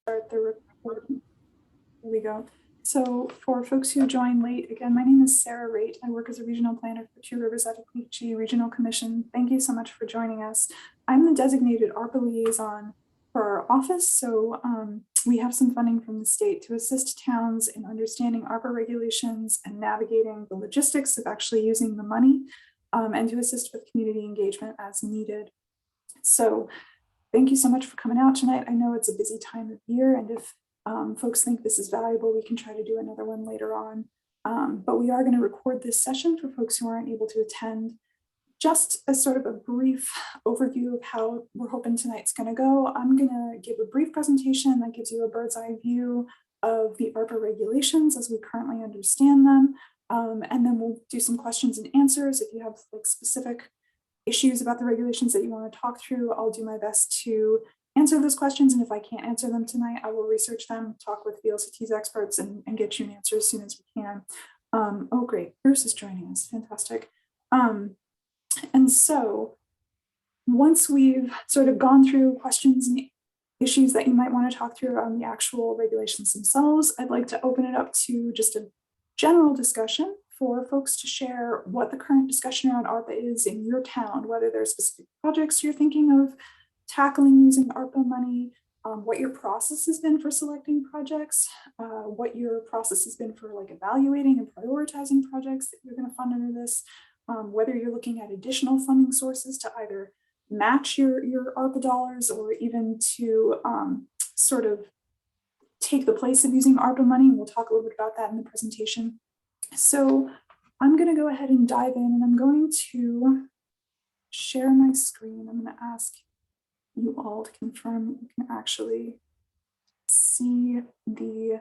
Start the recording. Here we go. So for folks who joined late, again, my name is Sarah Raitt. I work as a regional planner for Two Rivers Ottauquechee Regional Commission. Thank you so much for joining us. I'm the designated ARPA liaison for our office. So we have some funding from the state to assist towns in understanding ARPA regulations and navigating the logistics of actually using the money and to assist with community engagement as needed. So thank you so much for coming out tonight. I know it's a busy time of year, and if folks think this is valuable, we can try to do another one later on. But we are going to record this session for folks who aren't able to attend. Just as sort of a brief overview of how we're hoping tonight's going to go, I'm going to give a brief presentation that gives you a bird's eye view of the ARPA regulations as we currently understand them. And then we'll do some questions and answers. If you have like specific issues about the regulations that you want to talk through, I'll do my best to answer those questions. And if I can't answer them tonight, I will research them, talk with VLCT's experts and get you an answer as soon as we can. Oh, great. Bruce is joining us. Fantastic. And so once we've sort of gone through questions and issues that you might want to talk through on the actual regulations themselves, I'd like to open it up to just a general discussion for folks to share what the current discussion around ARPA is in your town, whether there are specific projects you're thinking of tackling using ARPA money, what your process has been for selecting projects, what your process has been for like evaluating and prioritizing projects that you're going to fund under this, whether you're looking at additional funding sources to either match your ARPA dollars or even to sort of take the place of using ARPA money. And we'll talk a little bit about that in the presentation. So I'm going to go ahead and dive in, and I'm going to share my screen. I'm going to ask you all to confirm you can actually see the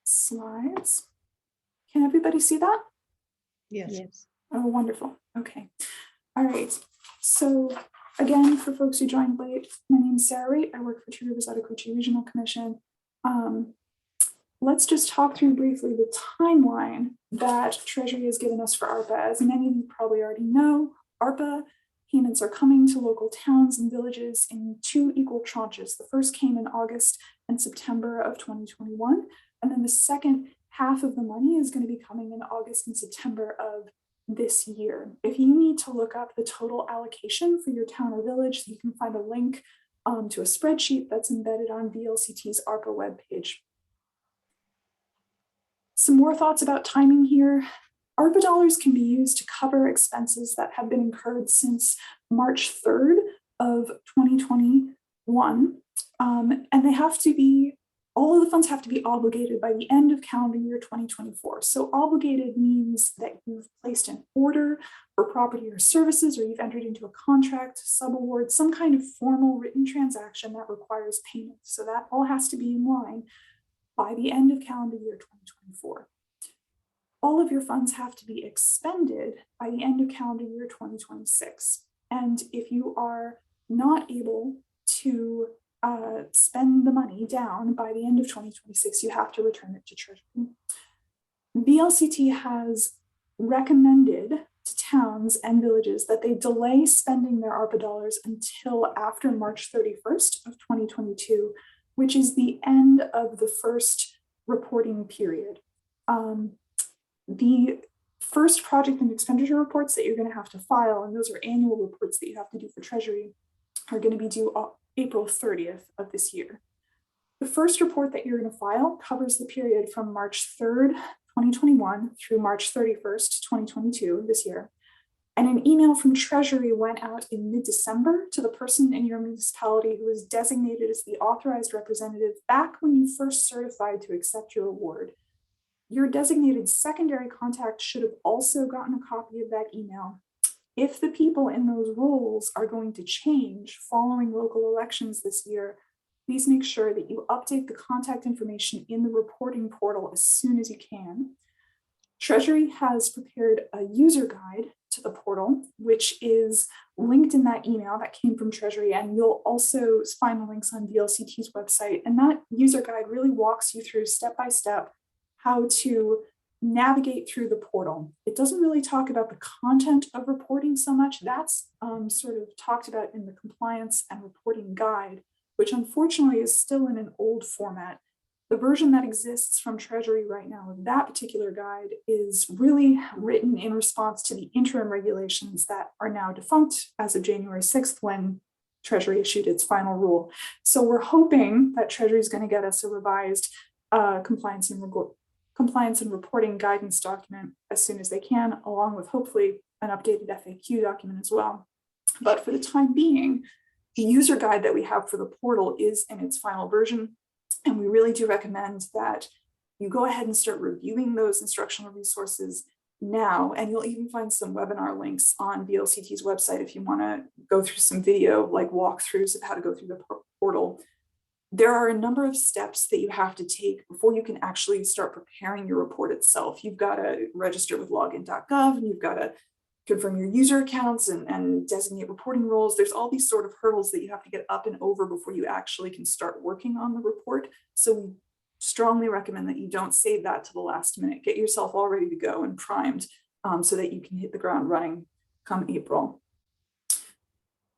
slides. Can everybody see that? Yes. Oh, wonderful. Okay. All right. So again, for folks who joined late, my name is Sarah Raitt. I work for Two Rivers Ottauquechee Regional Commission. Let's just talk through briefly the timeline that Treasury has given us for ARPA. As many of you probably already know, ARPA payments are coming to local towns and villages in 2 equal tranches. The first came in August and September of 2021, and then the second half of the money is going to be coming in August and September of this year. If you need to look up the total allocation for your town or village, you can find a link to a spreadsheet that's embedded on VLCT's ARPA webpage. Some more thoughts about timing here. ARPA dollars can be used to cover expenses that have been incurred since March 3rd of 2021. And they have to be, all of the funds have to be obligated by the end of calendar year 2024. So obligated means that you've placed an order for property or services, or you've entered into a contract, subaward, some kind of formal written transaction that requires payment. So that all has to be in line by the end of calendar year 2024. All of your funds have to be expended by the end of calendar year 2026. And if you are not able to spend the money down by the end of 2026, you have to return it to Treasury. VLCT has recommended to towns and villages that they delay spending their ARPA dollars until after March 31st of 2022, which is the end of the first reporting period. The first project and expenditure reports that you're going to have to file, and those are annual reports that you have to do for Treasury, are going to be due April 30th of this year. The first report that you're going to file covers the period from March 3rd, 2021 through March 31st, 2022 this year. And an email from Treasury went out in mid-December to the person in your municipality who was designated as the authorized representative back when you first certified to accept your award. Your designated secondary contact should have also gotten a copy of that email. If the people in those roles are going to change following local elections this year, please make sure that you update the contact information in the reporting portal as soon as you can. Treasury has prepared a user guide to the portal, which is linked in that email that came from Treasury, and you'll also find the links on VLCT's website. And that user guide really walks you through step-by-step how to navigate through the portal. It doesn't really talk about the content of reporting so much. That's sort of talked about in the compliance and reporting guide. which unfortunately is still in an old format. The version that exists from Treasury right now of that particular guide is really written in response to the interim regulations that are now defunct as of January 6th when Treasury issued its final rule. So we're hoping that Treasury is going to get us a revised compliance and reporting guidance document as soon as they can, along with hopefully an updated FAQ document as well. But for the time being, the user guide that we have for the portal is in its final version. And we really do recommend that you go ahead and start reviewing those instructional resources now. And you'll even find some webinar links on VLCT's website if you want to go through some video like walkthroughs of how to go through the portal. There are a number of steps that you have to take before you can actually start preparing your report itself. You've got to register with login.gov, and you've got to confirm your user accounts and designate reporting roles. There's all these sort of hurdles that you have to get up and over before you actually can start working on the report. So we strongly recommend that you don't save that to the last minute. Get yourself all ready to go and primed so that you can hit the ground running come April.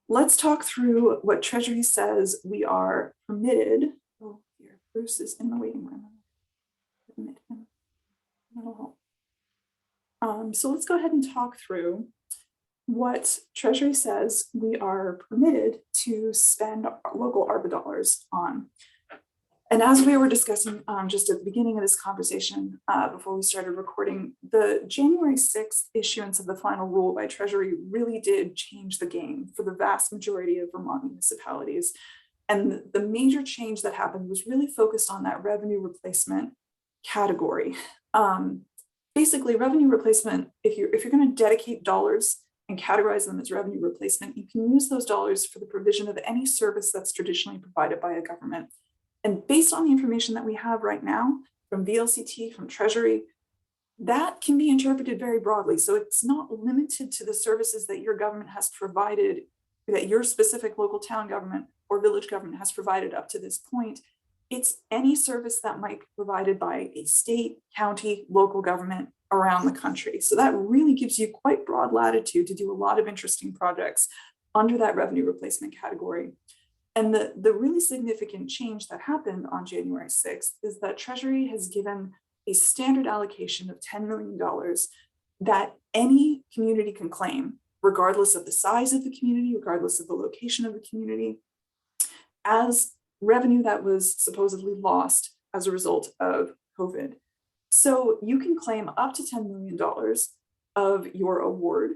Let's talk through what Treasury says we are permitted. Oh, here, Bruce is in the waiting room. Admit him. That'll help. So let's go ahead and talk through what Treasury says we are permitted to spend local ARPA dollars on. And as we were discussing just at the beginning of this conversation, before we started recording, the January 6th issuance of the final rule by Treasury really did change the game for the vast majority of Vermont municipalities. And the major change that happened was really focused on that revenue replacement category. Basically, revenue replacement, if you're going to dedicate dollars and categorize them as revenue replacement, you can use those dollars for the provision of any service that's traditionally provided by a government. And based on the information that we have right now from VLCT, from Treasury, that can be interpreted very broadly. So it's not limited to the services that your government has provided, that your specific local town government or village government has provided up to this point. It's any service that might be provided by a state, county, local government around the country. So that really gives you quite broad latitude to do a lot of interesting projects under that revenue replacement category. And the really significant change that happened on January 6th is that Treasury has given a standard allocation of $10 million that any community can claim, regardless of the size of the community, regardless of the location of the community, as revenue that was supposedly lost as a result of COVID. So you can claim up to $10 million of your award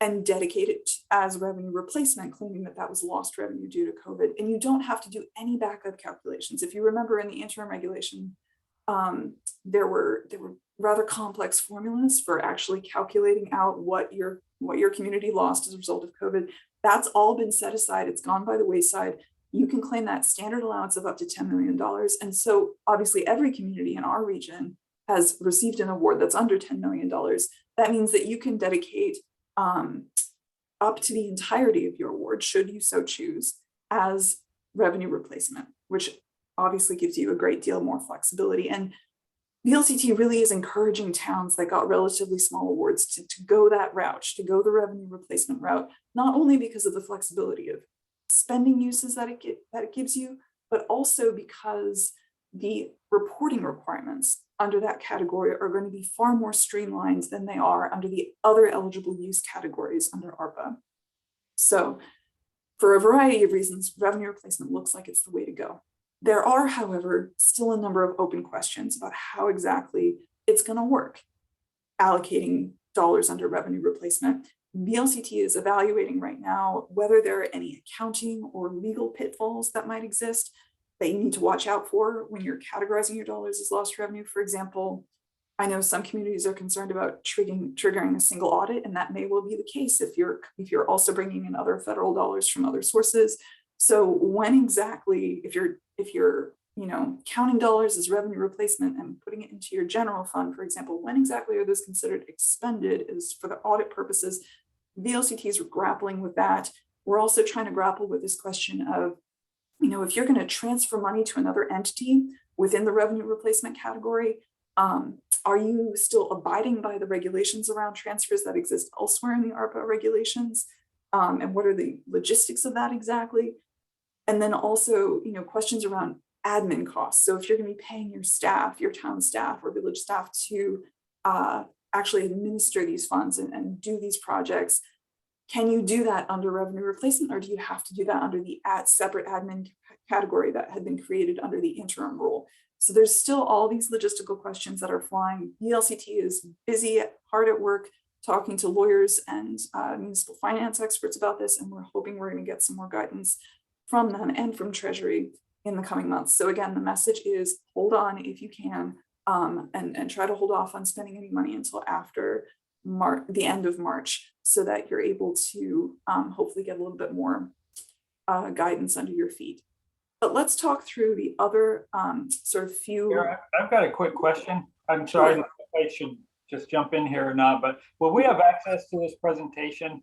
and dedicate it as revenue replacement, claiming that that was lost revenue due to COVID. And you don't have to do any backup calculations. If you remember in the interim regulation, there were rather complex formulas for actually calculating out what your community lost as a result of COVID. That's all been set aside. It's gone by the wayside. You can claim that standard allowance of up to $10 million. And so obviously every community in our region has received an award that's under $10 million. That means that you can dedicate up to the entirety of your award, should you so choose, as revenue replacement, which obviously gives you a great deal more flexibility. And VLCT really is encouraging towns that got relatively small awards to go that route, to go the revenue replacement route, not only because of the flexibility of spending uses that it gives you, but also because the reporting requirements under that category are going to be far more streamlined than they are under the other eligible use categories under ARPA. So for a variety of reasons, revenue replacement looks like it's the way to go. There are, however, still a number of open questions about how exactly it's going to work, allocating dollars under revenue replacement. VLCT is evaluating right now whether there are any accounting or legal pitfalls that might exist that you need to watch out for when you're categorizing your dollars as lost revenue. For example, I know some communities are concerned about triggering a single audit, and that may well be the case if you're also bringing in other federal dollars from other sources. So when exactly, if you're counting dollars as revenue replacement and putting it into your general fund, for example, when exactly are those considered expended is for the audit purposes? VLCTs are grappling with that. We're also trying to grapple with this question of, if you're going to transfer money to another entity within the revenue replacement category, are you still abiding by the regulations around transfers that exist elsewhere in the ARPA regulations? And what are the logistics of that exactly? And then also, questions around admin costs. So if you're going to be paying your staff, your town staff or village staff to actually administer these funds and do these projects, can you do that under revenue replacement, or do you have to do that under the separate admin category that had been created under the interim rule? So there's still all these logistical questions that are flying. VLCT is busy, hard at work, talking to lawyers and municipal finance experts about this, and we're hoping we're going to get some more guidance from them and from Treasury in the coming months. So again, the message is hold on if you can, and try to hold off on spending any money until after the end of March, so that you're able to hopefully get a little bit more guidance under your feet. But let's talk through the other sort of few. Sarah, I've got a quick question. I'm sorry if I should just jump in here or not, but will we have access to this presentation?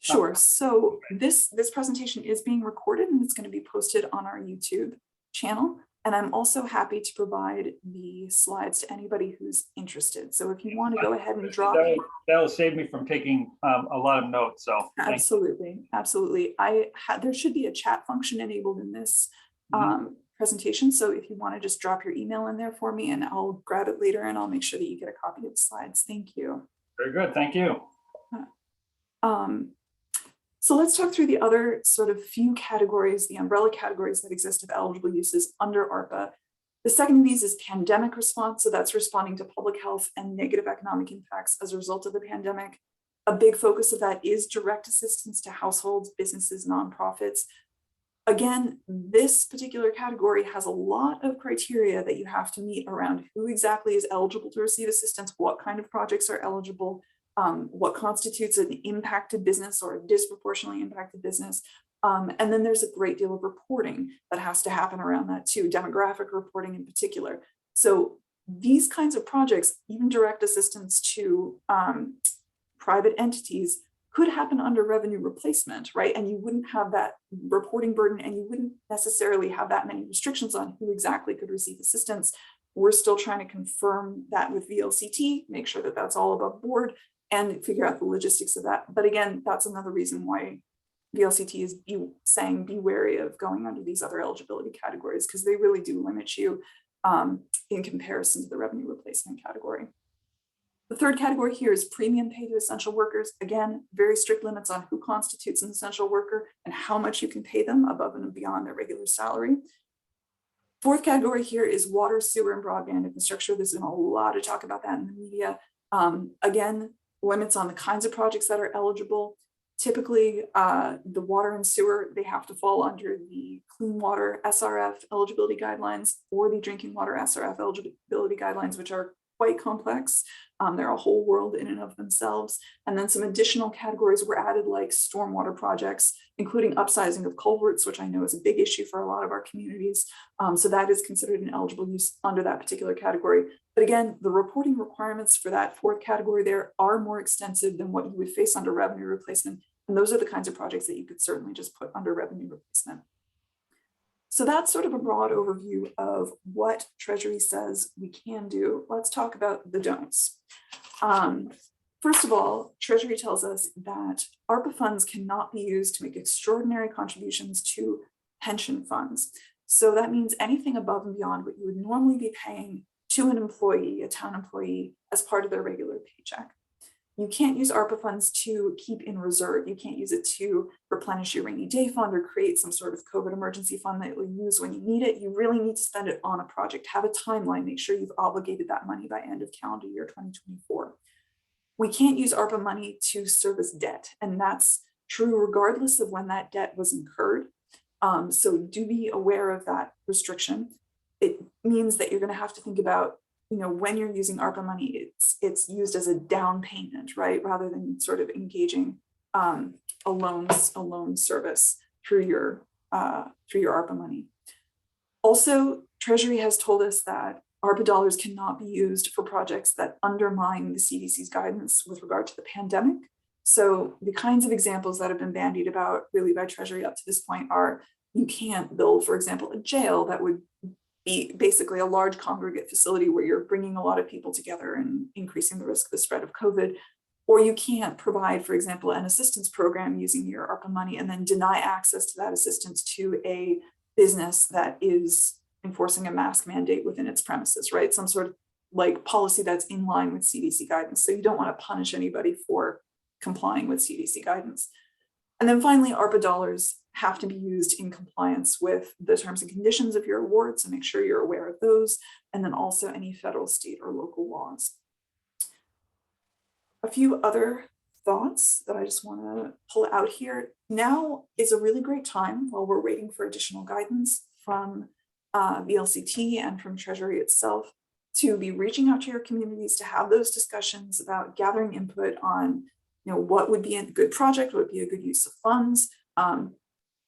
Sure. So this presentation is being recorded and it's going to be posted on our YouTube channel. And I'm also happy to provide the slides to anybody who's interested. So if you want to go ahead and drop. That'll save me from taking a lot of notes. So absolutely. There should be a chat function enabled in this presentation. So if you want to just drop your email in there for me, and I'll grab it later and I'll make sure that you get a copy of the slides. Thank you. Very good. Thank you. So let's talk through the other sort of few categories, the umbrella categories that exist of eligible uses under ARPA. The second of these is pandemic response. So that's responding to public health and negative economic impacts as a result of the pandemic. A big focus of that is direct assistance to households, businesses, nonprofits. Again, this particular category has a lot of criteria that you have to meet around who exactly is eligible to receive assistance, what kind of projects are eligible, what constitutes an impacted business or a disproportionately impacted business. And then there's a great deal of reporting that has to happen around that too, demographic reporting in particular. So these kinds of projects, even direct assistance to private entities, could happen under revenue replacement, right? And you wouldn't have that reporting burden, and you wouldn't necessarily have that many restrictions on who exactly could receive assistance. We're still trying to confirm that with VLCT, make sure that that's all above board, and figure out the logistics of that. But again, that's another reason why VLCT is saying be wary of going under these other eligibility categories, because they really do limit you in comparison to the revenue replacement category. The third category here is premium pay to essential workers. Again, very strict limits on who constitutes an essential worker and how much you can pay them above and beyond their regular salary. Fourth category here is water, sewer, and broadband infrastructure. There's been a lot of talk about that in the media. Again, limits on the kinds of projects that are eligible. Typically, the water and sewer, they have to fall under the Clean Water SRF eligibility guidelines or the Drinking Water SRF eligibility guidelines, which are quite complex. They're a whole world in and of themselves. And then some additional categories were added, like stormwater projects, including upsizing of culverts, which I know is a big issue for a lot of our communities. So that is considered an eligible use under that particular category. But again, the reporting requirements for that fourth category there are more extensive than what you would face under revenue replacement. And those are the kinds of projects that you could certainly just put under revenue replacement. So that's sort of a broad overview of what Treasury says we can do. Let's talk about the don'ts. First of all, Treasury tells us that ARPA funds cannot be used to make extraordinary contributions to pension funds. So that means anything above and beyond what you would normally be paying to an employee, a town employee, as part of their regular paycheck. You can't use ARPA funds to keep in reserve. You can't use it to replenish your rainy day fund or create some sort of COVID emergency fund that you'll use when you need it. You really need to spend it on a project. Have a timeline. Make sure you've obligated that money by end of calendar year 2024. We can't use ARPA money to service debt, and that's true regardless of when that debt was incurred. So do be aware of that restriction. It means that you're going to have to think about, when you're using ARPA money, it's used as a down payment, right? Rather than sort of engaging a loan service through your ARPA money. Also, Treasury has told us that ARPA dollars cannot be used for projects that undermine the CDC's guidance with regard to the pandemic. So the kinds of examples that have been bandied about really by Treasury up to this point are, you can't build, for example, a jail that would be basically a large congregate facility where you're bringing a lot of people together and increasing the risk of the spread of COVID. Or you can't provide, for example, an assistance program using your ARPA money and then deny access to that assistance to a business that is enforcing a mask mandate within its premises, right? Some sort of like policy that's in line with CDC guidance. So you don't want to punish anybody for complying with CDC guidance. And then finally, ARPA dollars have to be used in compliance with the terms and conditions of your award, so make sure you're aware of those, and then also any federal, state, or local laws. A few other thoughts that I just want to pull out here. Now is a really great time while we're waiting for additional guidance from VLCT and from Treasury itself to be reaching out to your communities to have those discussions about gathering input on, what would be a good project, what would be a good use of funds,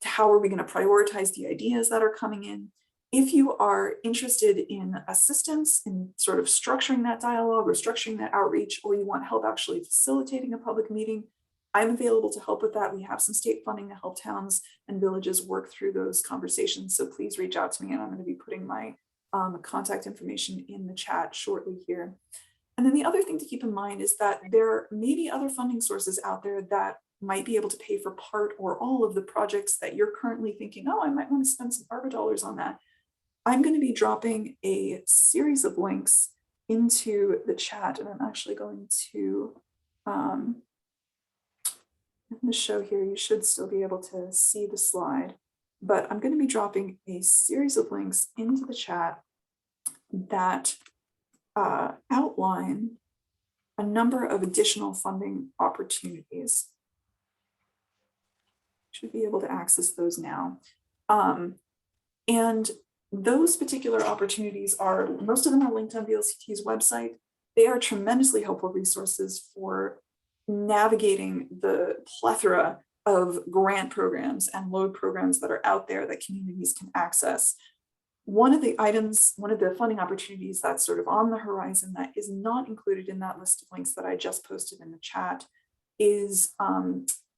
how are we going to prioritize the ideas that are coming in. If you are interested in assistance in sort of structuring that dialogue or structuring that outreach, or you want help actually facilitating a public meeting, I'm available to help with that. We have some state funding to help towns and villages work through those conversations. So please reach out to me, and I'm going to be putting my contact information in the chat shortly here. And then the other thing to keep in mind is that there may be other funding sources out there that might be able to pay for part or all of the projects that you're currently thinking, oh, I might want to spend some ARPA dollars on that. I'm going to be dropping a series of links into the chat, and I'm actually going to, in the show here, you should still be able to see the slide, but I'm going to be dropping a series of links into the chat that outline a number of additional funding opportunities. Should be able to access those now. And those particular opportunities are, most of them are linked on VLCT's website. They are tremendously helpful resources for navigating the plethora of grant programs and load programs that are out there that communities can access. One of the funding opportunities that's sort of on the horizon that is not included in that list of links that I just posted in the chat is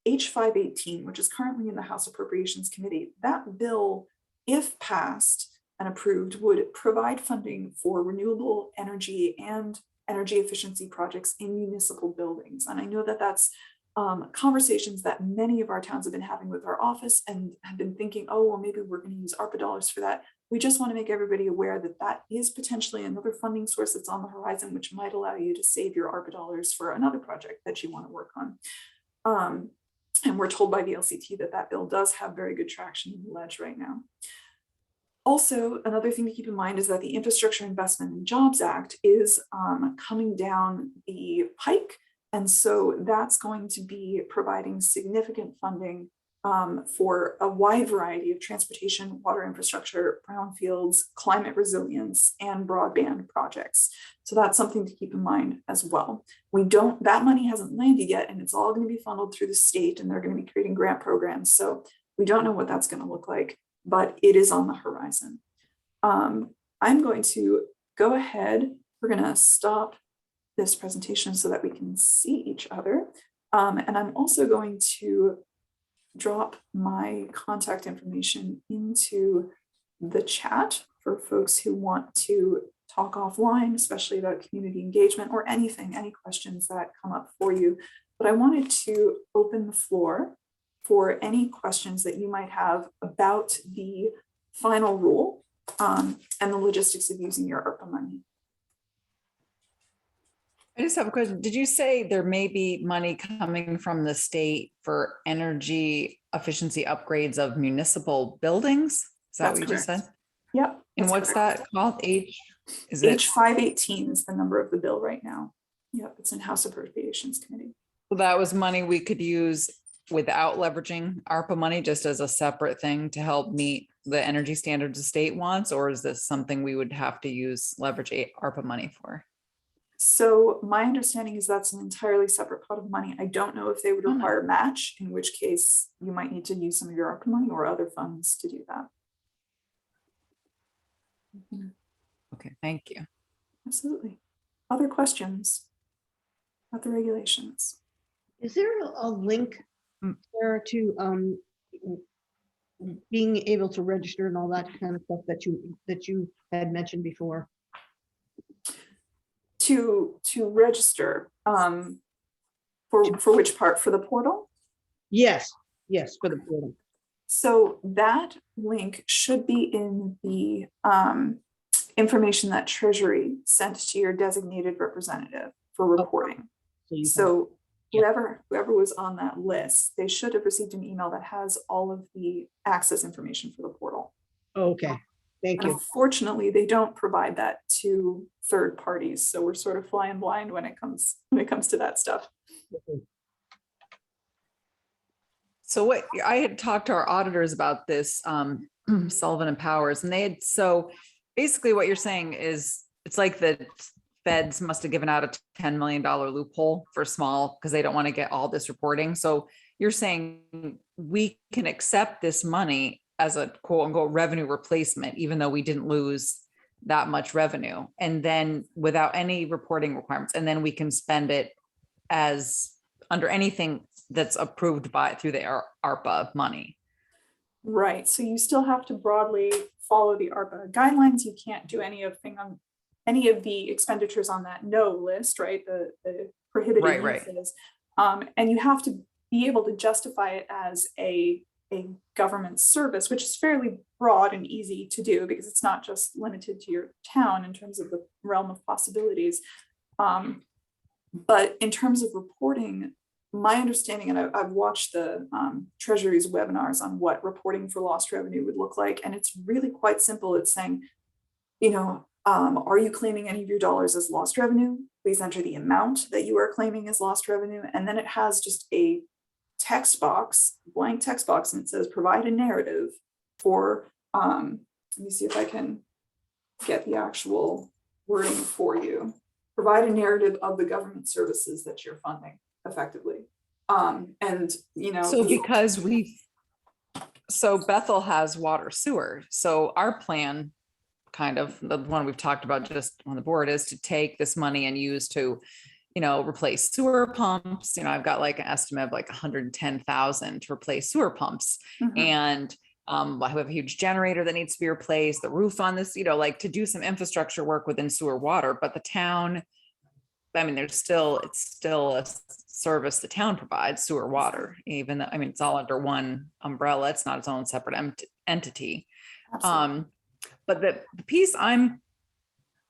H518, which is currently in the House Appropriations Committee. That bill, if passed and approved, would provide funding for renewable energy and energy efficiency projects in municipal buildings. And I know that that's conversations that many of our towns have been having with our office and have been thinking, oh, well, maybe we're going to use ARPA dollars for that. We just want to make everybody aware that that is potentially another funding source that's on the horizon, which might allow you to save your ARPA dollars for another project that you want to work on. And we're told by VLCT that that bill does have very good traction in the ledge right now. Also, another thing to keep in mind is that the Infrastructure Investment and Jobs Act is coming down the pike. And so that's going to be providing significant funding for a wide variety of transportation, water infrastructure, brownfields, climate resilience, and broadband projects. So that's something to keep in mind as well. That money hasn't landed yet, and it's all going to be funneled through the state, and they're going to be creating grant programs. So we don't know what that's going to look like, but it is on the horizon. I'm going to go ahead. We're going to stop this presentation so that we can see each other. And I'm also going to drop my contact information into the chat for folks who want to talk offline, especially about community engagement or anything, any questions that come up for you. But I wanted to open the floor for any questions that you might have about the final rule and the logistics of using your ARPA money. I just have a question. Did you say there may be money coming from the state for energy efficiency upgrades of municipal buildings? Is that That's what you just correct. said? Yep. And what's correct. that called? Is it? H518 is the number of the bill right now. Yep, it's in House Appropriations Committee. Well, that was money we could use without leveraging ARPA money, just as a separate thing to help meet the energy standards the state wants, or is this something we would have to leverage ARPA money for? So my understanding is that's an entirely separate pot of money. I don't know if they would require a match, in which case you might need to use some of your ARPA money or other funds to do that. Okay, thank you. Absolutely. Other questions about the regulations? Is there a link there to being able to register and all that kind of stuff that you had mentioned before? To register, For which part? For the portal? Yes, for the portal. So that link should be in the information that Treasury sent to your designated representative for reporting. you can- So Yeah. whoever was on that list, they should have received an email that has all of the access information for the portal. Okay, thank And you. unfortunately, they don't provide that to third parties. So we're sort of flying blind when it comes to that stuff. So what, I had talked to our auditors about this, Sullivan and Powers, and they had, so basically what you're saying is, it's like the feds must have given out a $10 million loophole for small, because they don't want to get all this reporting. So you're saying we can accept this money as a quote unquote revenue replacement, even though we didn't lose that much revenue, and then without any reporting requirements, and then we can spend it as under anything that's approved by through the ARPA money. Right, so you still have to broadly follow the ARPA guidelines. You can't do any of the expenditures on that no list, right? The prohibited Right. uses. And you have to be able to justify it as a government service, which is fairly broad and easy to do because it's not just limited to your town in terms of the realm of possibilities. But in terms of reporting, my understanding, and I've watched the Treasury's webinars on what reporting for lost revenue would look like, and it's really quite simple. It's saying, are you claiming any of your dollars as lost revenue? Please enter the amount that you are claiming as lost revenue. And then it has just a text box, blank text box, and it says provide a narrative for, let me see if I can get the actual wording for you. Provide a narrative of the government services that you're funding effectively. So Bethel has water sewer. So our plan, kind of the one we've talked about just on the board, is to take this money and use to, replace sewer pumps. I've got like an estimate of like 110,000 to replace sewer pumps. Mhm. And I have a huge generator that needs to be replaced, the roof on this, like to do some infrastructure work within sewer water. But the town, it's still a service the town provides, sewer water, even though, it's all under one umbrella. It's not its own separate entity. Absolutely. But the piece I'm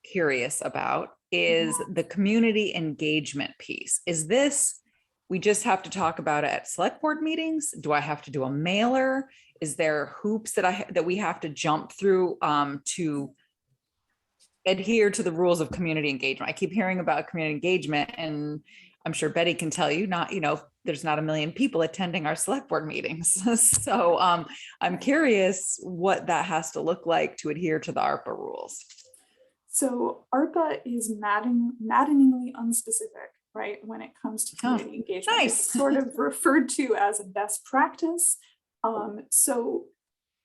curious about is the community engagement piece. Is this, we just have to talk about it at select board meetings? Do I have to do a mailer? Is there hoops that we have to jump through to adhere to the rules of community engagement? I keep hearing about community engagement, and I'm sure Betty can tell you, there's not a million people attending our select board meetings. So I'm curious what that has to look like to adhere to the ARPA rules. So ARPA is maddeningly unspecific, right? When it comes to community engagement, nice. It's sort of referred to as a best practice. So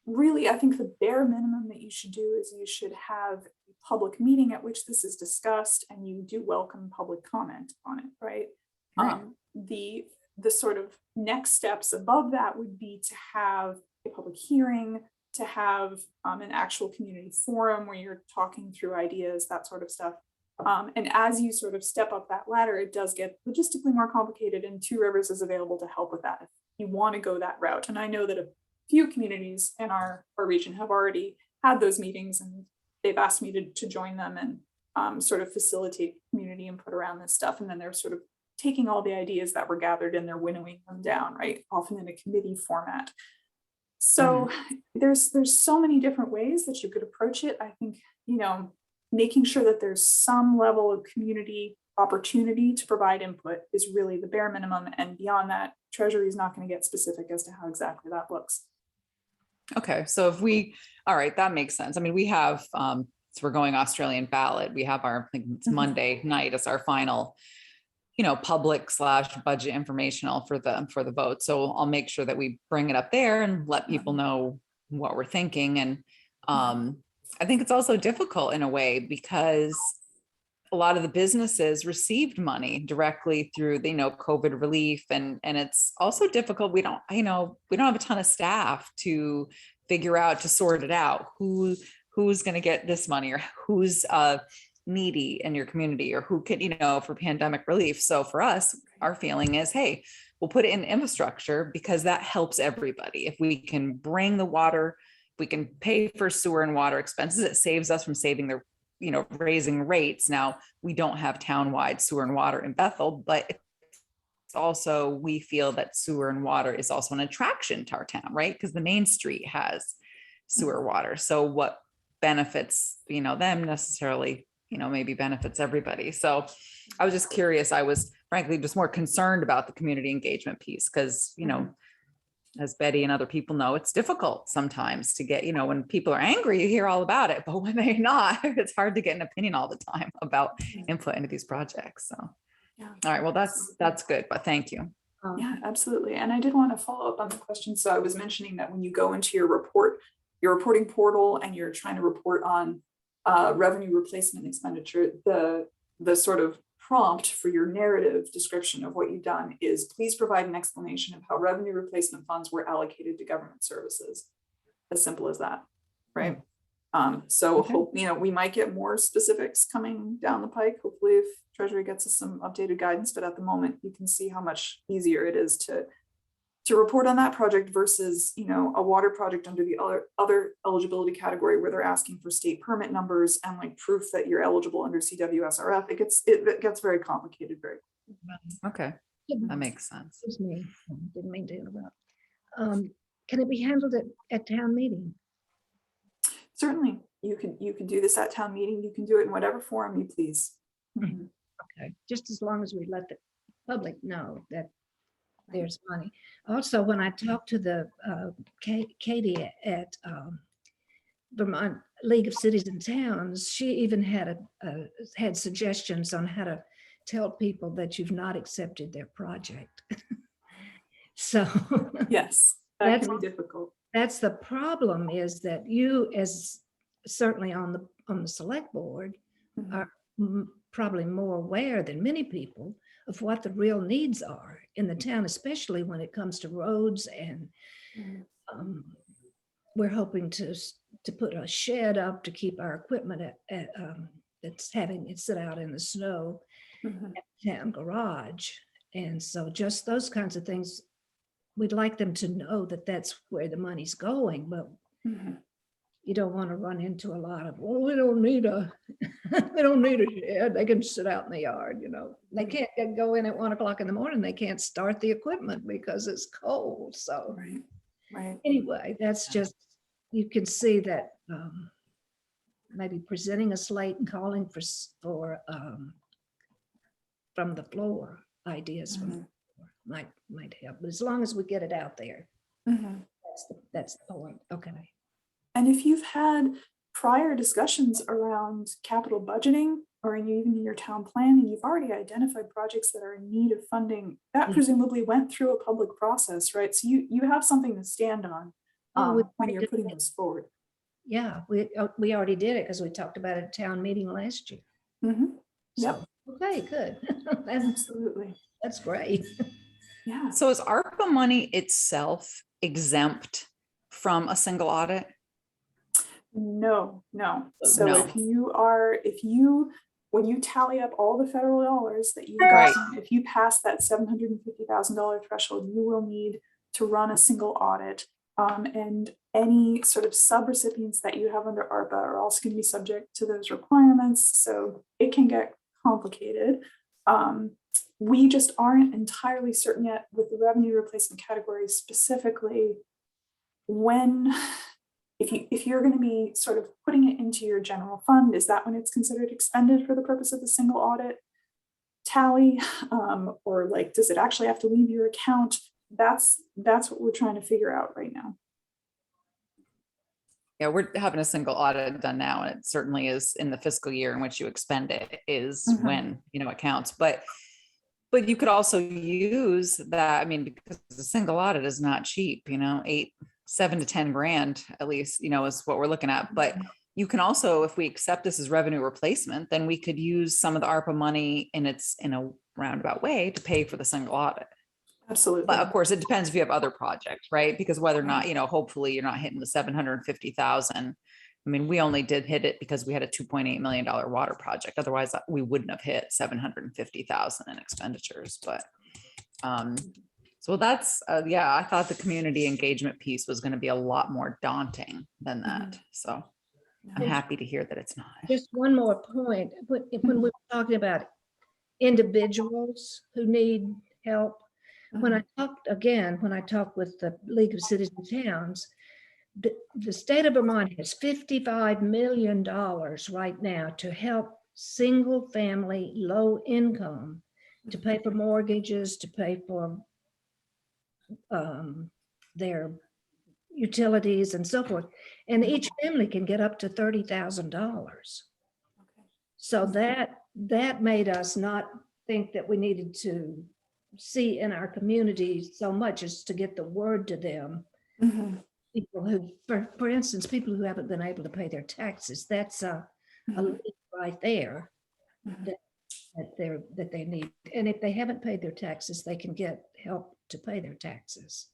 really, I think the bare minimum that you should do is you should have a public meeting at which this is discussed, and you do welcome public comment on it, right? Right. The sort of next steps above that would be to have a public hearing, to have an actual community forum where you're talking through ideas, that sort of stuff. And as you sort of step up that ladder, it does get logistically more complicated, and Two Rivers is available to help with that if you want to go that route. And I know that a few communities in our region have already had those meetings, and they've asked me to join them and sort of facilitate community input around this stuff. And then they're sort of taking all the ideas that were gathered and they're winnowing them down, right? Often in a committee format. So there's so many different ways that you could approach it. I think, making sure that there's some level of community opportunity to provide input is really the bare minimum. And beyond that, Treasury is not going to get specific as to how exactly that looks. Okay, so all right, that makes sense. We have, so we're going Australian ballot. We have I think it's Monday night as our final, public / budget informational for the vote. So I'll make sure that we bring it up there and let people know what we're thinking. And I think it's also difficult in a way because a lot of the businesses received money directly through the, COVID relief. And it's also difficult. We don't have a ton of staff to figure out, to sort it out, who's going to get this money, or who's needy in your community, or who could, for pandemic relief. So for us, our feeling is, hey, we'll put it in infrastructure because that helps everybody. If we can bring the water, we can pay for sewer and water expenses, it saves us from saving the, raising rates. Now, we don't have townwide sewer and water in Bethel, but it's also, we feel that sewer and water is also an attraction to our town, right? Because the main street has sewer water. So what benefits, them necessarily, maybe benefits everybody. So I was just curious. I was frankly just more concerned about the community engagement piece because, as Betty and other people know, it's difficult sometimes to get, when people are angry, you hear all about it, but when they're not, it's hard to get an opinion all the time about input into these projects. So, Yeah. all right, well, that's good, but thank you. Yeah, absolutely. And I did want to follow up on the question. So I was mentioning that when you go into your reporting portal and you're trying to report on revenue replacement expenditure, the sort of prompt for your narrative description of what you've done is please provide an explanation of how revenue replacement funds were allocated to government services. As simple as that, right? So Okay. hope, we might get more specifics coming down the pike. Hopefully if Treasury gets us some updated guidance, but at the moment you can see how much easier it is to report on that project versus, a water project under the other eligibility category where they're asking for state permit numbers and like proof that you're eligible under CWSRF. It gets very complicated very. Okay, that makes sense. Excuse me, didn't mean to interrupt. Can it be handled at town meeting? Certainly, you can do this at town meeting. You can do it in whatever forum you please. Mhm. Okay, just as long as we let the public know that there's money. Also, when I talked to the Katie at Vermont League of Cities and Towns, she even had suggestions on how to tell people that you've not accepted their project. So Yes, that can be difficult. that's the problem, is that you, as certainly on the select board, Mhm. are probably more aware than many people of what the real needs are in the town, especially when it comes to roads. And Mhm. we're hoping to put a shed up to keep our equipment that's having it sit out in the snow Mhm. at the town garage. And so just those kinds of things, we'd like them to know that that's where the money's going, but Mhm. you don't want to run into a lot of, well, we don't need a shed. They can sit out in the yard, They can't go in at 1 o'clock in the morning. They can't start the equipment because it's cold. So Right. anyway, that's just, you can see that maybe presenting a slate and calling for from the floor, ideas from the Mhm. floor might help. But as long as we get it out there, Mhm. that's the point. Okay. And if you've had prior discussions around capital budgeting or even in your town plan, and you've already identified projects that are in need of funding, that Yeah. presumably went through a public process, right? So you have something to stand on Oh, we when already you're did putting that. this forward. Yeah, we already did it because we talked about it at town meeting last year. Mhm. Yep. So, okay, good. Absolutely. That's great. Yeah. So is ARPA money itself exempt from a single audit? No. So No. when you tally up all the federal dollars that you've Right. gotten, if you pass that $750,000 threshold, you will need to run a single audit. And any sort of subrecipients that you have under ARPA are also going to be subject to those requirements. So it can get complicated. We just aren't entirely certain yet with the revenue replacement category specifically if you're going to be sort of putting it into your general fund, is that when it's considered expended for the purpose of the single audit tally? Or like, does it actually have to leave your account? That's what we're trying to figure out right now. Yeah, we're having a single audit done now, and it certainly is in the fiscal year in which you expend it is Mhm. when, it counts. But you could also use that, because the single audit is not cheap, 7 to 10 grand at least, is what we're looking at. But you can also, if we accept this as revenue replacement, then we could use some of the ARPA money in a roundabout way to pay for the single audit. Absolutely. But of course, it depends if you have other projects, right? Because whether or not, Right. hopefully you're not hitting the 750,000. We only did hit it because we had a $2.8 million water project. Otherwise, we wouldn't have hit 750,000 in expenditures. But So that's, yeah, I thought the community engagement piece was going to be a lot more daunting than that. So I'm happy to hear that it's not. Just one more point. When we're talking about individuals who need help, when I talked with the League of Cities and Towns, the state of Vermont has $55 million right now to help single family, low income, to pay for mortgages, to pay for their utilities and so forth. And each family can get up to $30,000. So that made us not think that we needed to see in our community so much as to get the word to them. People who, for instance, people who haven't been able to pay their taxes, that's a link right there that they need. And if they haven't paid their taxes, they can get help to pay their taxes.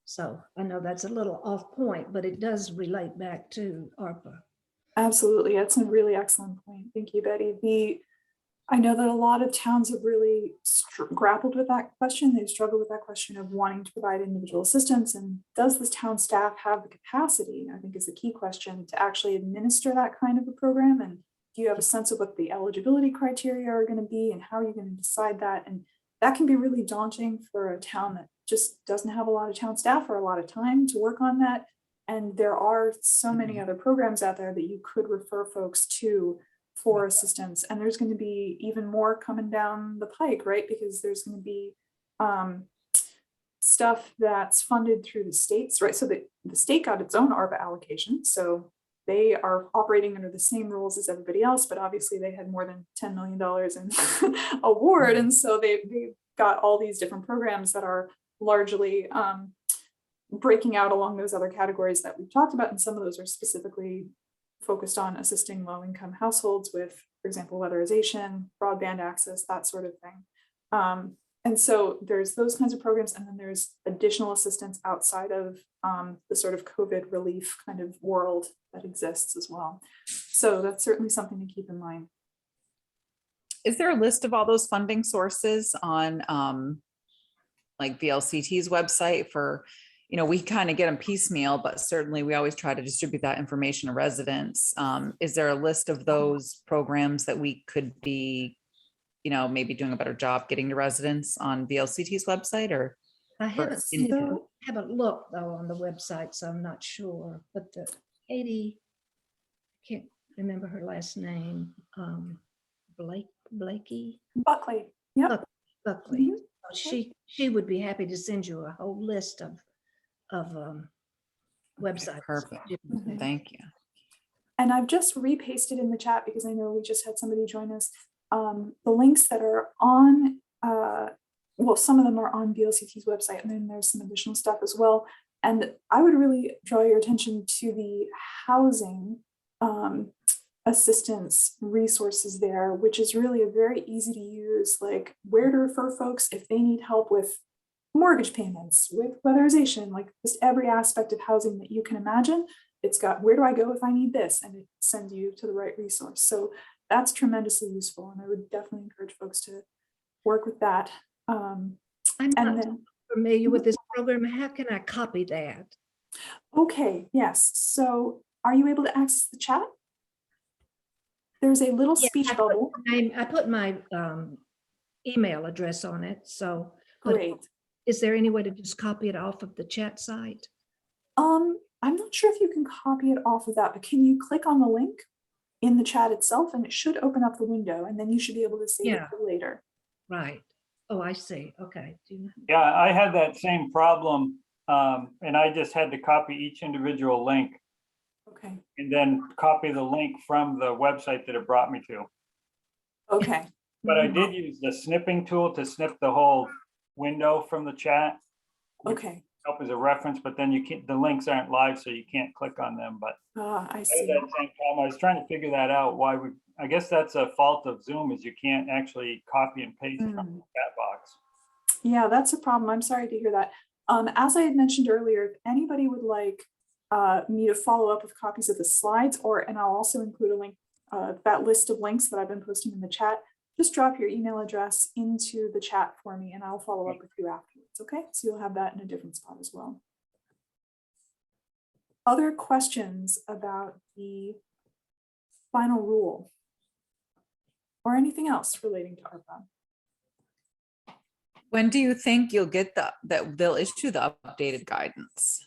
So I know that's a little off point, but it does relate back to ARPA. Absolutely. That's a really excellent point. Thank you, Betty. I know that a lot of towns have really grappled with that question. They've struggled with that question of wanting to provide individual assistance. And does the town staff have the capacity, I think is the key question, to actually administer that kind of a program? And do you have a sense of what the eligibility criteria are going to be and how are you going to decide that? And that can be really daunting for a town that just doesn't have a lot of town staff or a lot of time to work on that. And there are so many other programs out there that you could refer folks to for assistance. And there's going to be even more coming down the pike, right? Because there's going to be stuff that's funded through the states, right? So the state got its own ARPA allocation. So they are operating under the same rules as everybody else, but obviously they had more than $10 million in award. And so they've got all these different programs that are largely breaking out along those other categories that we've talked about. And some of those are specifically focused on assisting low-income households with, for example, weatherization, broadband access, that sort of thing. And so there's those kinds of programs, and then there's additional assistance outside of the sort of COVID relief kind of world that exists as well. So that's certainly something to keep in mind. Is there a list of all those funding sources on like VLCT's website for, we kind of get them piecemeal, but certainly we always try to distribute that information to residents. Is there a list of those programs that we could be, maybe doing a better job getting to residents on VLCT's website? Or I haven't looked though on the website, so I'm not sure. But the Katie, I can't remember her last name. Blakey. Buckley. Yep. Buckley. She would be happy to send you a whole list of websites. Perfect. Thank you. And I've just repasted in the chat because I know we just had somebody join us. The links that are on, well, some of them are on VLCT's website, and then there's some additional stuff as well. And I would really draw your attention to the housing assistance resources there, which is really a very easy to use, like where to refer folks if they need help with mortgage payments, with weatherization, like just every aspect of housing that you can imagine. It's got where do I go if I need this, and it sends you to the right resource. So that's tremendously useful, and I would definitely encourage folks to work with that. I'm not familiar with this program. How can I copy that? Okay, yes. So are you able to access the chat? There's a little speech bubble. I put my email address on it. So Great. Is there any way to just copy it off of the chat site? I'm not sure if you can copy it off of that, but can you click on the link in the chat itself, and it should open up the window, and then you should be able to save it for later. Right. Oh, I see. Okay. Yeah, I had that same problem, and I just had to copy each individual link. Okay. And then copy the link from the website that it brought me to. Okay. But I did use the snipping tool to snip the whole window from the chat. Okay. Help as a reference, but then you can't, the links aren't live, so you can't click on them. But I I had see. that same problem. I was trying to figure that out. I guess that's a fault of Zoom, is you can't actually copy and paste from the chat box. Yeah, that's a problem. I'm sorry to hear that. As I had mentioned earlier, if anybody would like me to follow up with copies of the slides, and I'll also include a link, that list of links that I've been posting in the chat. just drop your email address into the chat for me and I'll follow up with you afterwards, okay? So you'll have that in a different spot as well. Other questions about the final rule or anything else relating to ARPA? When do you think you'll get that they'll issue the updated guidance?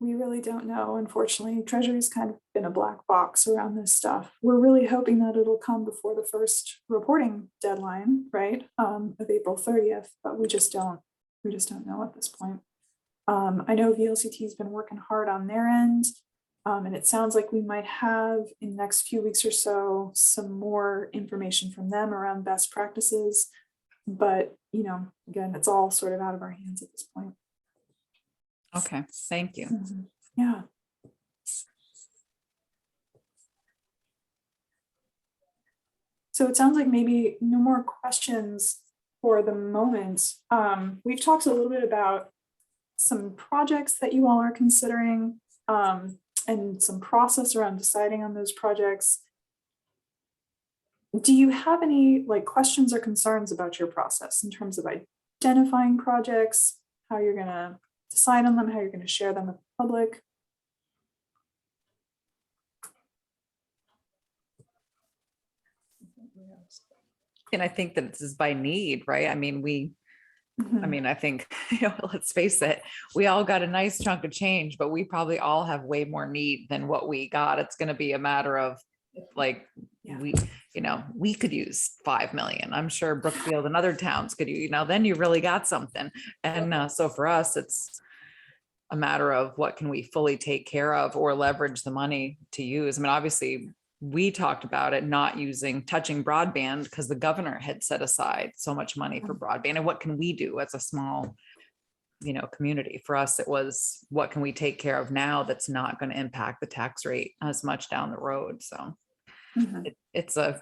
We really don't know, unfortunately. Treasury's kind of been a black box around this stuff. We're really hoping that it'll come before the first reporting deadline, right, of April 30th, but we just don't know at this point. I know VLCT's been working hard on their end, and it sounds like we might have in the next few weeks or so some more information from them around best practices. But, you know, again, it's all sort of out of our hands at this point. Okay, thank you. Yeah. So it sounds like maybe no more questions for the moment. We've talked a little bit about some projects that you all are considering, and some process around deciding on those projects. Do you have any questions or concerns about your process in terms of identifying projects, how you're gonna decide on them, how you're gonna share them with the public? And I think that this is by need, right? I mean, I think, let's face it, we all got a nice chunk of change, but we probably all have way more need than what we got. It's going to be a matter of Yeah. we could use 5 million. I'm sure Brookfield and other towns could, then you really got something. And so for us, it's a matter of what can we fully take care of or leverage the money to use. I mean, obviously, we talked about it not touching broadband because the governor had set aside so much money for broadband. And what can we do as a small, community? For us, it was what can we take care of now that's not going to impact the tax rate as much down the road. So it's a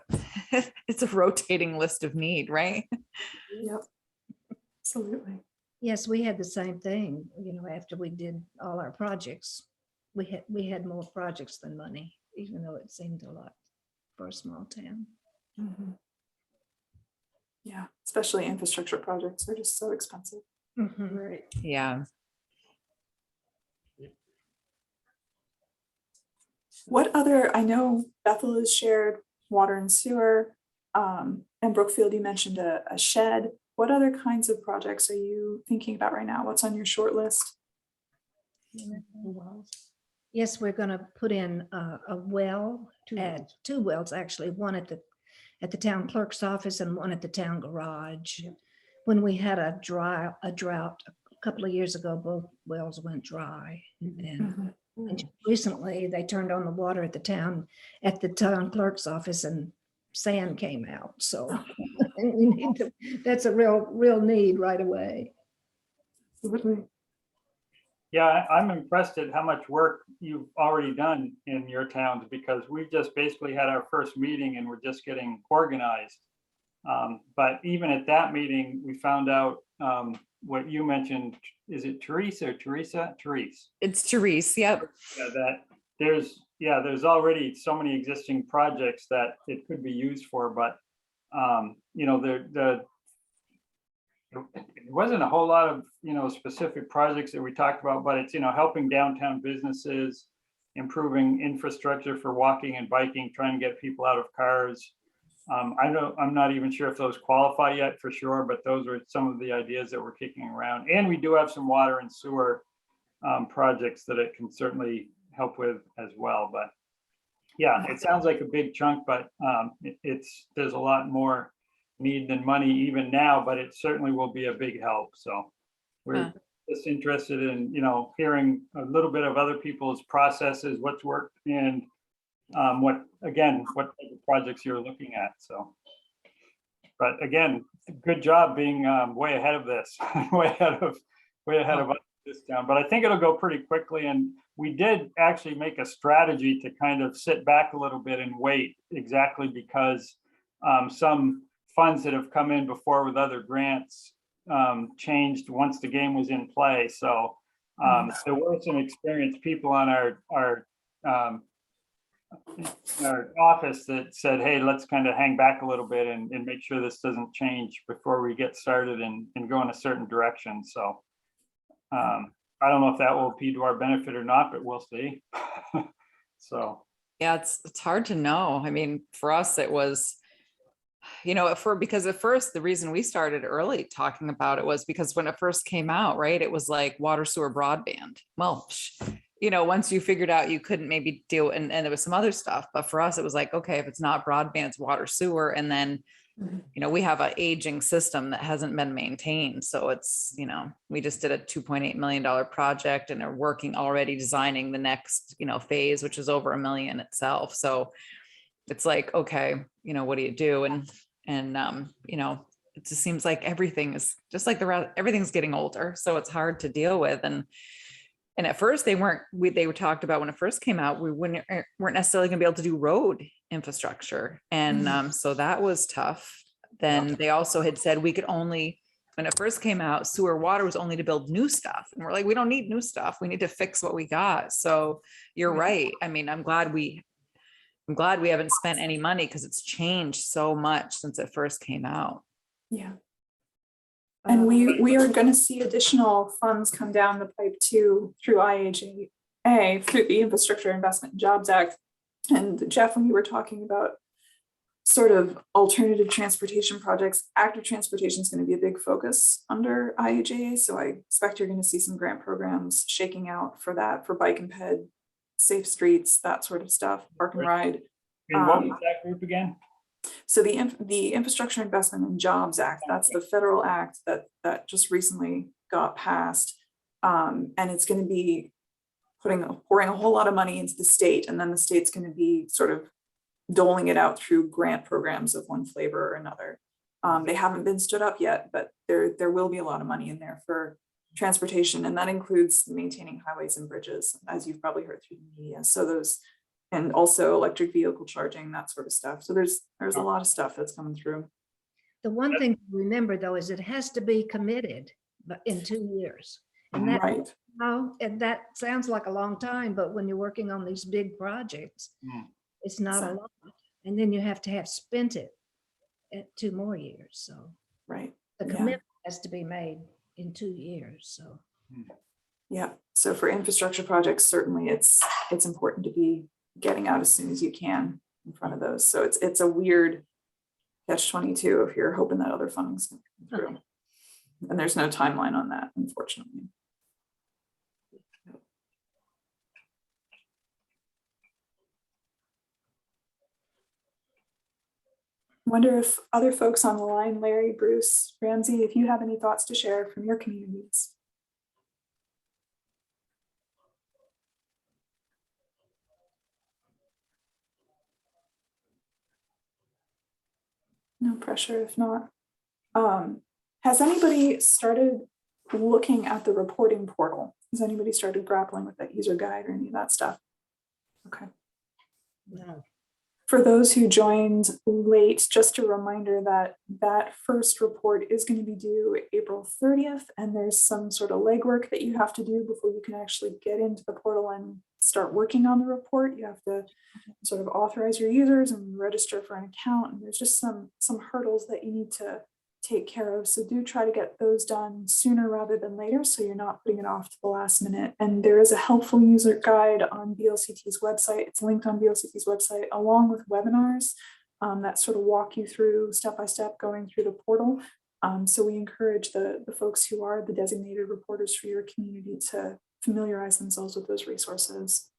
it's a rotating list of need, right? Yep. Absolutely. Yes, we had the same thing, after we did all our projects. We had more projects than money, even though it seemed a lot for a small town. Yeah, especially infrastructure projects are just so expensive. Right. Yeah. What other, I know Bethel has shared water and sewer, and Brookfield, you mentioned a shed. What other kinds of projects are you thinking about right now? What's on your short list? Yes, we're going to put in a well, two wells actually, one at the town clerk's office and one at the town garage. When we had a drought a couple of years ago, both wells went dry. And recently they turned on the water at the town clerk's office and sand came out. So that's a real need right away. Absolutely. Yeah, I'm impressed at how much work you've already done in your towns because we just basically had our first meeting and we're just getting organized. But even at that meeting, we found out what you mentioned. Is it Teresa or Teresa? Therese. It's Therese. Yep. Yeah, that there's already so many existing projects that it could be used for, but it wasn't a whole lot of specific projects that we talked about, but it's helping downtown businesses, improving infrastructure for walking and biking, trying to get people out of cars. I'm not even sure if those qualify yet for sure, but those are some of the ideas that we're kicking around. And we do have some water and sewer projects that it can certainly help with as well. But yeah, it sounds like a big chunk, but there's a lot more need than money even now, but it certainly will be a big help. So we're just interested in hearing a little bit of other people's processes, what's worked, and what type of projects you're looking at. So, but again, good job being way ahead of this, way ahead of this town. But I think it'll go pretty quickly. And we did actually make a strategy to kind of sit back a little bit and wait, exactly because some funds that have come in before with other grants changed once the game was in play. So there were some experienced people on our in our office that said, hey, let's kind of hang back a little bit and make sure this doesn't change before we get started and go in a certain direction. So I don't know if that will be to our benefit or not, but we'll see. So. Yeah, it's hard to know. I mean, for us, it was, because at first the reason we started early talking about it was because when it first came out, right, it was like water, sewer, broadband. Well, once you figured out you couldn't maybe deal, and there was some other stuff, but for us, it was like, okay, if it's not broadband, it's water, sewer. And then, we have an aging system that hasn't been maintained. So it's, we just did a $2.8 million project and are working already designing the next, phase, which is over $1 million itself. So it's like, okay, what do you do? And it just seems like everything is just like everything's getting older. So it's hard to deal with. And at first they were talked about when it first came out, we weren't necessarily gonna be able to do road infrastructure. And so that was tough. Then they also had said we could only, when it first came out, sewer water was only to build new stuff. And we're like, we don't need new stuff. We need to fix what we got. So you're right. I mean, I'm glad we haven't spent any money because it's changed so much since it first came out. Yeah. And we are going to see additional funds come down the pipe too through IIJA, through the Infrastructure Investment and Jobs Act. And Jeff, when you were talking about sort of alternative transportation projects, active transportation is going to be a big focus under IIJA. So I expect you're going to see some grant programs shaking out for that, for bike and ped, safe streets, that sort of stuff, park and ride. And what was that group again? So the Infrastructure Investment and Jobs Act, that's the federal act that just recently got passed. And it's going to be pouring a whole lot of money into the state, and then the state's going to be sort of doling it out through grant programs of one flavor or another. They haven't been stood up yet, but there will be a lot of money in there for transportation, and that includes maintaining highways and bridges, as you've probably heard through the media. So those, and also electric vehicle charging, that sort of stuff. So there's a lot of stuff that's coming through. The one thing to remember though, is it has to be committed in 2 years. And that, Right. and that sounds like a long time, but when you're working on these big projects, it's not a lot. And then you have to have spent it at 2 more years. So Right. the Yeah. commitment has to be made in 2 years. So Yeah. So for infrastructure projects, certainly it's important to be getting out as soon as you can in front of those. So it's a weird catch-22 if you're hoping that other funding's going to come through. And there's no timeline on that, unfortunately. Wonder if other folks on the line, Larry, Bruce, Ramsey, if you have any thoughts to share from your communities. No pressure if not. Has anybody started looking at the reporting portal? Has anybody started grappling with that user guide or any of that stuff? Okay. No. For those who joined late, just a reminder that that first report is going to be due April 30th, and there's some sort of legwork that you have to do before you can actually get into the portal and start working on the report. You have to sort of authorize your users and register for an account, and there's just some hurdles that you need to take care of. So do try to get those done sooner rather than later, so you're not putting it off to the last minute. And there is a helpful user guide on BLCT's website. It's linked on BLCT's website, along with webinars that sort of walk you through step by step going through the portal. So we encourage the folks who are the designated reporters for your community to familiarize themselves with those resources.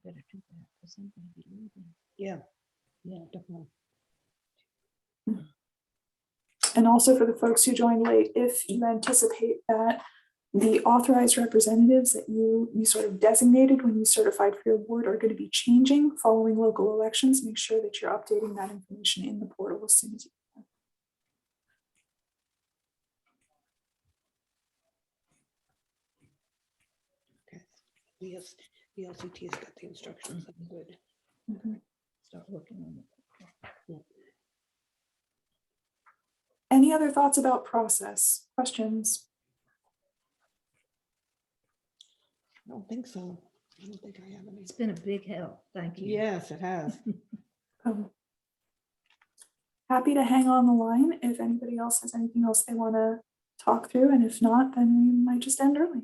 better do that because I'm going to be leaving. Yeah, yeah, definitely. And also for the folks who joined late, if you anticipate that the authorized representatives that you sort of designated when you certified for your board are going to be changing following local elections, make sure that you're updating that information in the portal as soon as you Okay. The LCT has got the instructions. I'm good. can. Start working on it. Any other thoughts about process? Questions? I don't think so. I don't think I have any. It's been a big help. Thank you. Yes, it has. Um, Happy to hang on the line if anybody else has anything else they want to talk through, and if not, then we might just end early.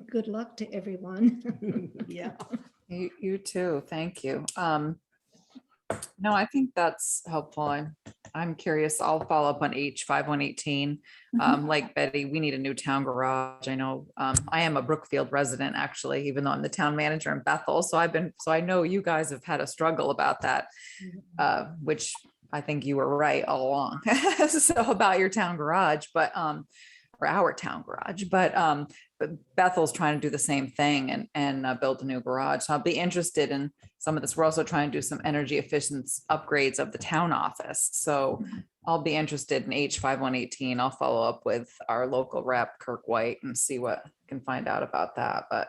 Good luck to everyone. Yeah. You too. Thank you. No, I think that's helpful. I'm curious. I'll follow up on H5118. Like Betty, we need a new town garage. I know, I am a Brookfield resident, actually, even though I'm the town manager in Bethel. So I know you guys have had a struggle about that, which I think you were right all along. So about your town garage, but, or our town garage, but Bethel's trying to do the same thing and build a new garage. So I'll be interested in some of this. We're also trying to do some energy efficiency upgrades of the town office. So I'll be interested in H5118. I'll follow up with our local rep, Kirk White, and see what I can find out about that. But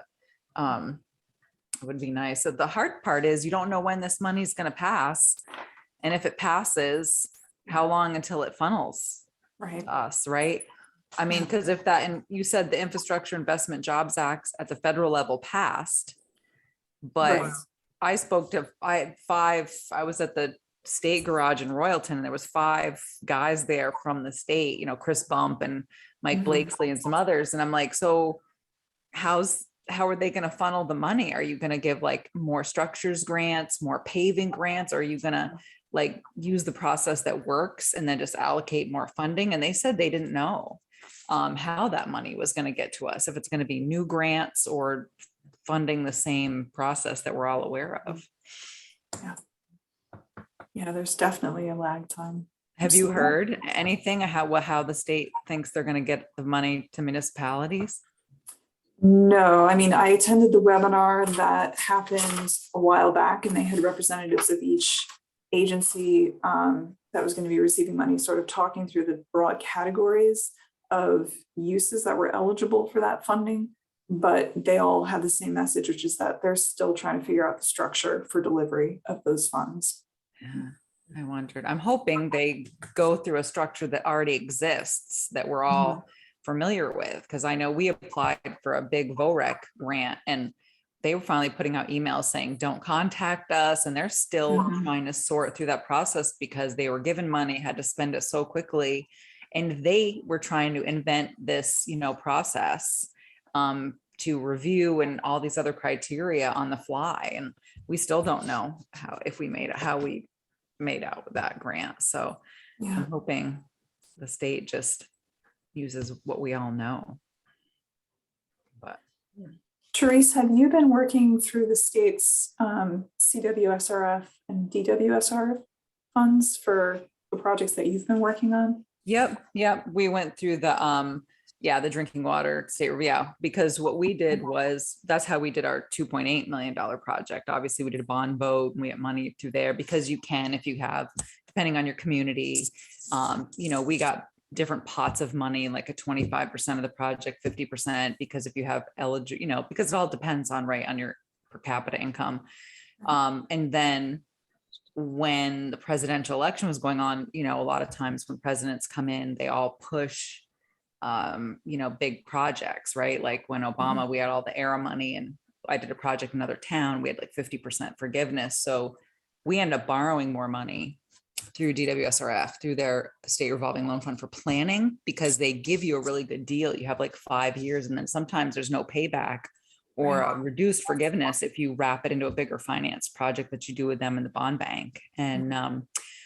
it would be nice. So the hard part is you don't know when this money is going to pass. And if it passes, how long until it funnels Right. us, right? I mean, because if that, and you said the Infrastructure Investment Jobs Act at the federal level passed, but Right. I was at the state garage in Royalton, and there was 5 guys there from the state, Chris Bump and Mike Mhm. Blakesley and some others. And I'm like, so how are they going to funnel the money? Are you going to give like more structures grants, more paving grants? Or are you going to like use the process that works and then just allocate more funding? And they said they didn't know how that money was going to get to us, if it's going to be new grants or funding the same process that we're all aware of. Yeah, there's definitely a lag time. Have you Absolutely. heard anything how the state thinks they're going to get the money to municipalities? No, I mean, I attended the webinar that happened a while back, and they had representatives of each agency that was going to be receiving money, sort of talking through the broad categories of uses that were eligible for that funding. But they all had the same message, which is that they're still trying to figure out the structure for delivery of those funds. Yeah, I wondered. I'm hoping they go through a structure that already exists that we're all familiar with, because I know we applied for a big VOREC grant and they were finally putting out emails saying, don't contact us. And they're still Mhm. trying to sort through that process because they were given money, had to spend it so quickly. And they were trying to invent this, process to review and all these other criteria on the fly. And we still don't know how we made out with that grant. So Yeah. I'm hoping the state just uses what we all know. But Therese, have you been working through the state's CWSRF and DWSRF funds for the projects that you've been working on? Yep. We went through the drinking water state, because what we did was, that's how we did our $2.8 million project. Obviously we did a bond vote and we had money through there because you can, if you have, depending on your community, we got different pots of money, like a 25% of the project, 50%, because if you have eligible, because it all depends on your per capita income. And then when the presidential election was going on, a lot of times when presidents come in, they all push, big projects, right? Like when Obama, we had all the ERA money, and I did a project in another town, we had like 50% forgiveness. So we end up borrowing more money through DWSRF, through their state revolving loan fund for planning, because they give you a really good deal. You have like 5 years, and then sometimes there's no payback or a reduced forgiveness if you wrap it into a bigger finance project that you do with them in the bond bank. And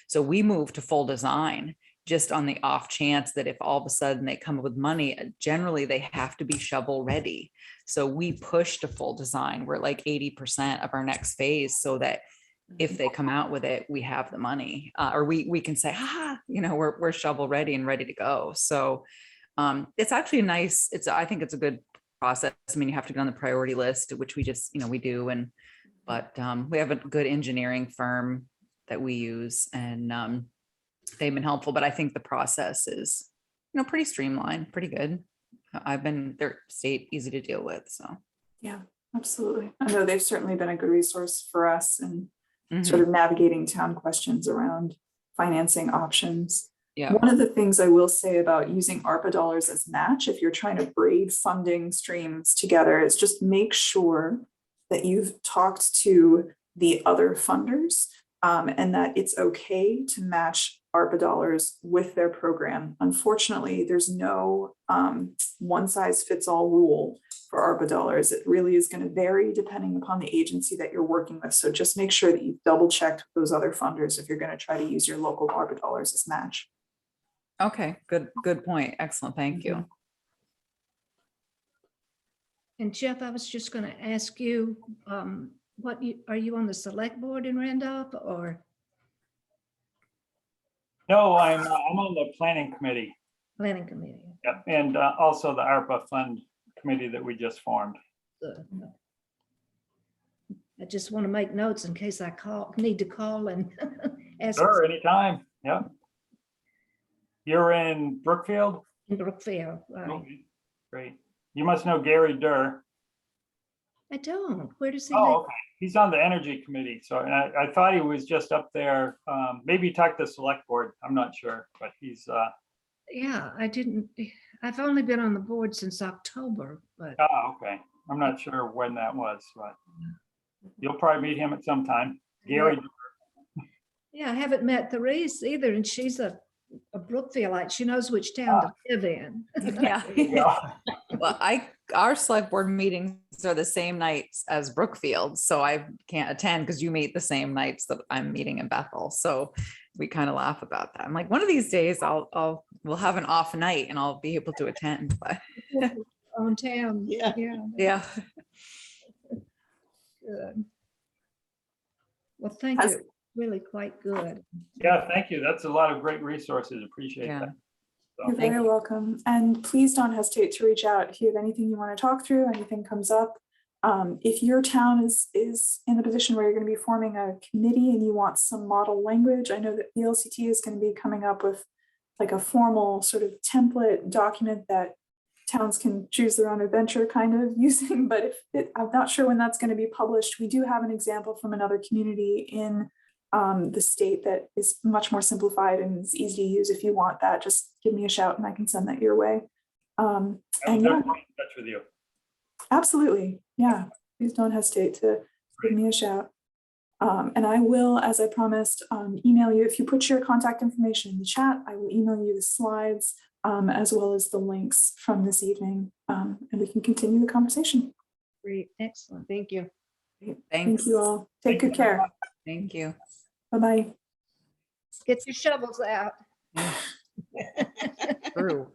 so we moved to full design, just on the off chance that if all of a sudden they come up with money, generally they have to be shovel ready. So we push to full design. We're like 80% of our next phase, so that if they come out with it, we have the money, or we can say, we're shovel ready and ready to go. So it's actually nice. I think it's a good process. I mean, you have to get on the priority list, which we just, we do. But we have a good engineering firm that we use, and they've been helpful, but I think the process is, pretty streamlined, pretty good. Their state easy to deal with. So. Yeah, absolutely. I know they've certainly been a good resource for us and Mhm. sort of navigating town questions around financing options. Yeah, One of the things I will say about using ARPA dollars as match, if you're trying to braid funding streams together, is just make sure that you've talked to the other funders and that it's okay to match ARPA dollars with their program. Unfortunately, there's no one size fits all rule for ARPA dollars. It really is going to vary depending upon the agency that you're working with. So just make sure that you've double checked those other funders if you're going to try to use your local ARPA dollars as match. okay, good point. Excellent, thank you. And Jeff, I was just going to ask you, are you on the select board in Randolph or No, I'm on the planning committee. planning committee? Yep, and also the ARPA fund committee that we just formed. I just want to make notes in case I need to call and ask Sure, anytime. Yep. You're in Brookfield? in Brookfield. Right. Okay, great. You must know Gary Durr. I don't. Where does he Oh, live? okay. He's on the energy committee. So and I thought he was just up there. Maybe he talked to select board. I'm not sure, but he's, Yeah, I didn't. I've only been on the board since October, but okay. I'm not sure when that was, but you'll probably meet him at some time. Gary, yeah, I haven't met Therese either, and she's a Brookfieldite. She knows which town to live in. Yeah. yeah. Well, our select board meetings are the same nights as Brookfield, so I can't attend because you meet the same nights that I'm meeting in Bethel. So we kind of laugh about that. I'm like, one of these days we'll have an off night and I'll be able to attend, but On town. Yeah. yeah. Good. Well, thank Has- you. Really quite good. Yeah, thank you. That's a lot of great resources. Appreciate Yeah. that. You're So, very welcome. And please don't hesitate to reach out if you have anything you want to talk through, anything comes up. If your town is in the position where you're going to be forming a committee and you want some model language, I know that the LCT is going to be coming up with like a formal sort of template document that towns can choose their own adventure kind of using, but I'm not sure when that's going to be published. We do have an example from another community in the state that is much more simplified and is easy to use. If you want that, just give me a shout and I can send that your way. I'll And yeah, definitely be in touch with you. absolutely. Yeah, please don't hesitate to give me a shout. And I will, as I promised, email you. If you put your contact information in the chat, I will email you the slides as well as the links from this evening, and we can continue the conversation. Great. Excellent. Thank you. Thanks. Thank you all. Take good Thank you very care. Thank you. Bye-bye. Get your shovels out. True.